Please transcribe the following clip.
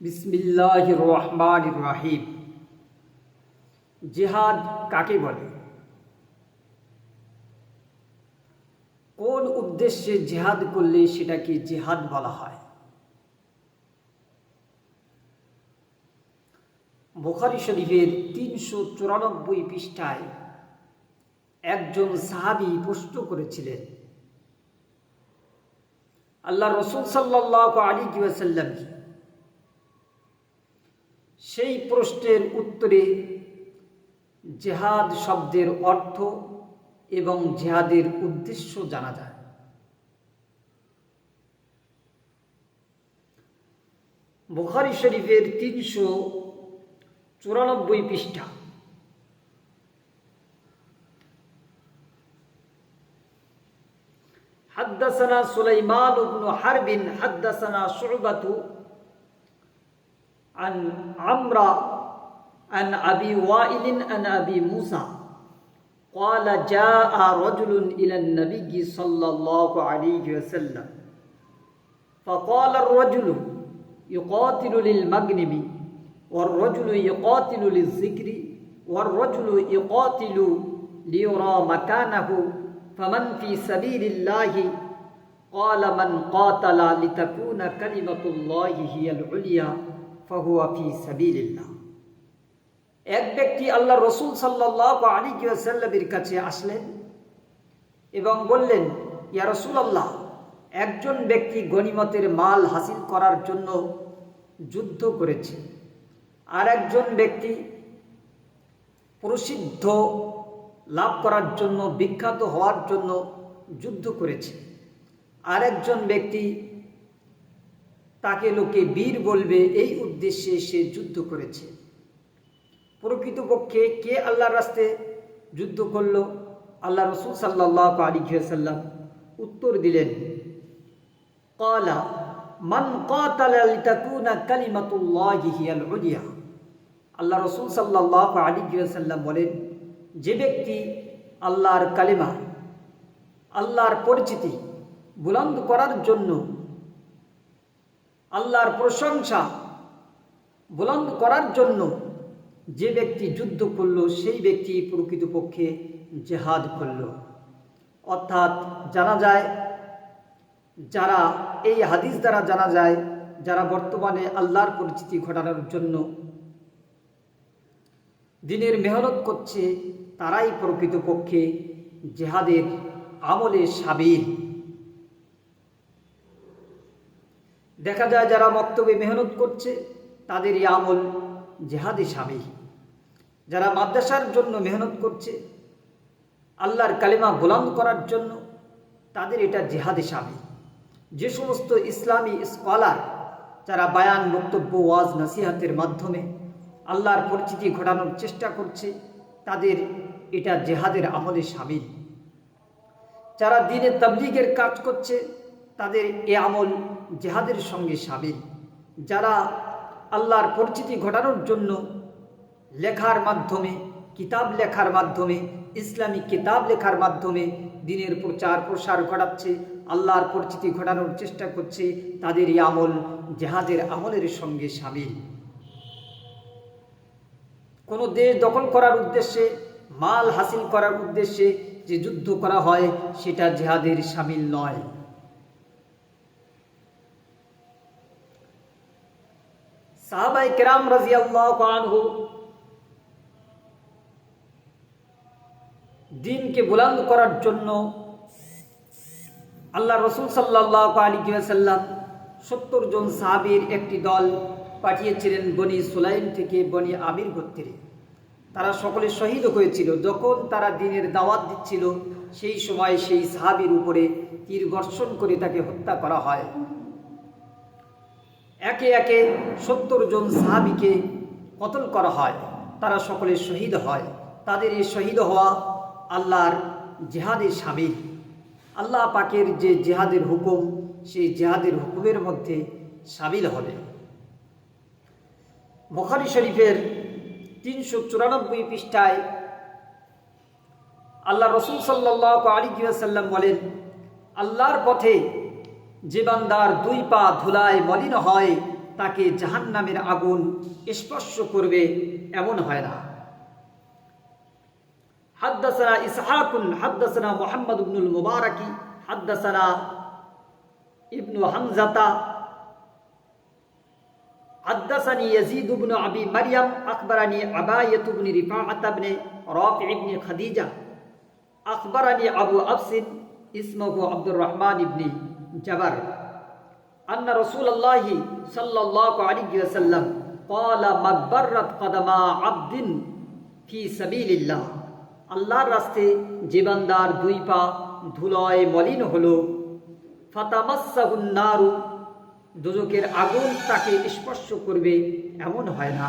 বিসমিল্লাহির রহমানির রহিম। জিহাদ কাকে বলে? কোন উদ্দেশ্যে জিহাদ করলে সেটাকে জিহাদ বলা হয়? বুখারী শরীফের ৩৯৪ পৃষ্ঠায় একজন সাহাবী প্রশ্ন করেছিলেন আল্লাহ রাসূল সাল্লাল্লাহু আলাইহি ওয়াসাল্লাম। সেই প্রশ্নের উত্তরে জিহাদ শব্দের অর্থ এবং জিহাদের উদ্দেশ্য জানা যায়। বুখারী শরীফের ৩৯৪ পৃষ্ঠা حدثنا سليمان بن حرب حدثنا شعبة عن عمرو عن أبي وائل عن أبي موسى قال جاء رجل إلى النبي صلى الله عليه وسلم فقال الرجل يقاتل للمغنم والرجل يقاتل للذكر والرجل يقاتل ليرى مكانه فمن في سبيل الله قال من قاتل لتكون كلمة الله هي العليا فهو في سبيل الله। এক ব্যক্তি আল্লাহ রাসূল সাল্লাল্লাহু আলাইহি ওয়াসাল্লামের কাছে আসলেন এবং বললেন, ইয়া রাসূলুল্লাহ, একজন ব্যক্তি গনিমতের মাল হাসিল করার জন্য যুদ্ধ করেছে, আর একজন ব্যক্তি প্রসিদ্ধ লাভ করার জন্য, বিখ্যাত হওয়ার জন্য যুদ্ধ করেছে, আর একজন ব্যক্তি তাকে লোকে বীর বলবে এই উদ্দেশ্যে সে যুদ্ধ করেছে। প্রকৃতপক্ষে কে আল্লাহর রাস্তায় যুদ্ধ করলো? আল্লাহ রাসূল সাল্লাল্লাহু আলাইহি ওয়াসাল্লাম উত্তর দিলেন, ক্বালা মান ক্বাতালা লিতাকুনা কালিমাতুল্লাহি হিয়াল উলিয়া। আল্লাহ রাসূল সাল্লাল্লাহু আলাইহি ওয়াসাল্লাম বলেন, যে ব্যক্তি আল্লাহর কালিমা, আল্লাহর পরিচিতি বুলন্দ করার জন্য, আল্লাহর প্রশংসা বুলন্দ করার জন্য যে ব্যক্তি যুদ্ধ করল, সেই ব্যক্তি প্রকৃতপক্ষে জিহাদ করল। অর্থাৎ জানা যায়, যারা এই হাদিস দ্বারা জানা যায়, যারা বর্তমানে আল্লাহর পরিচিতি ঘটানোর জন্য দিনের মেহনত করছে, তারাই প্রকৃতপক্ষে জিহাদের আমলে সাবির। দেখা যায় যারা মক্তবে মেহনত করছে তাদের এই আমল জিহাদে সাবির। যারা মাদ্রাসার জন্য মেহনত করছে, আল্লাহর কালিমা বুলন্দ করার জন্য, তাদের এটা জিহাদে সাবির। যে সমস্ত ইসলামী স্কলার যারা বায়ান, বক্তব্য, ওয়াজ, নসিহতের মাধ্যমে আল্লাহর পরিচিতি ঘটানোর চেষ্টা করছে, তাদের এটা জিহাদের আমলে সামিল। যারা দ্বীনে তাবলীগের কাজ করছে, তাদের এ আমল জিহাদের সঙ্গে সামিল। যারা আল্লাহর পরিচিতি ঘটানোর জন্য লেখার মাধ্যমে, কিতাব লেখার মাধ্যমে, ইসলামী কিতাব লেখার মাধ্যমে দ্বীনের প্রচার প্রসার ঘটাচ্ছে, আল্লাহর পরিচিতি ঘটানোর চেষ্টা করছে, তাদের এই আমল জিহাদের আমলের সঙ্গে সামিল। কোনো দেশ দখল করার উদ্দেশ্যে, মাল হাসিল করার উদ্দেশ্যে যে যুদ্ধ করা হয়, সেটা জিহাদের শামিল নয়। সাহাবায়ে কেরাম রাদিয়াল্লাহু আনহু দ্বীনকে বুলন্দ করার জন্য আল্লাহ রাসূল সাল্লাল্লাহু আলাইহি ওয়াসাল্লাম ৭০ জন সাহাবীর একটি দল পাঠিয়েছিলেন বনি সুলাইম থেকে, বনি আমির গোত্রে। তারা সকলে শহীদ হয়েছিল। যখন তারা দ্বীনের দাওয়াত দিচ্ছিল, সেই সময় সেই সাহাবীর উপরে তীর বর্ষণ করে তাকে হত্যা করা হয়। একে একে ৭০ জন সাহাবীকে কতল করা হয়, তারা সকলে শহীদ হয়। তাদের এই শহীদ হওয়া আল্লাহর জিহাদে শামিল। আল্লাহ পাকের যে জিহাদের হুকুম, সেই জিহাদের হুকুমের মধ্যে শামিল হবে। বুখারী শরীফের ৩৯৪ পৃষ্ঠায় আল্লাহ রাসূল সাল্লাল্লাহু আলাইহি ওয়াসাল্লাম বলেন, আল্লাহর পথে যে বান্দার দুই পা ধুলায় মলিন হয়, তাকে জাহান্নামের আগুন স্পর্শ করবে এমন হয় না। হাদ্দাসানা ইসহাকুন হাদ্দাসানা মুহাম্মদ ইবনুল মুবারাকি হাদ্দাসানা ইবনু হামজাতা হাদ্দাসানি ইয়াজিদ ইবনু আবি মারইয়াম আখবারানি আবায়াত ইবনে রিফাআত ইবনে রাফি ইবনে খাদিজা আখবারানি আবু আফসিন ইসমুহু আব্দুর রহমান ইবনে জাবার আন্না রাসূলুল্লাহি সাল্লাল্লাহু আলাইহি ওয়াসাল্লাম ক্বালা মাগবাররাত কদমা আবদিন ফি সাবিলিল্লাহ, আল্লাহর রাস্তায় যে বান্দার দুই পা ধুলায় মলিন হলো, ফাতামাসসাহুন নারু, দোজখের আগুন তাকে স্পর্শ করবে এমন হয় না।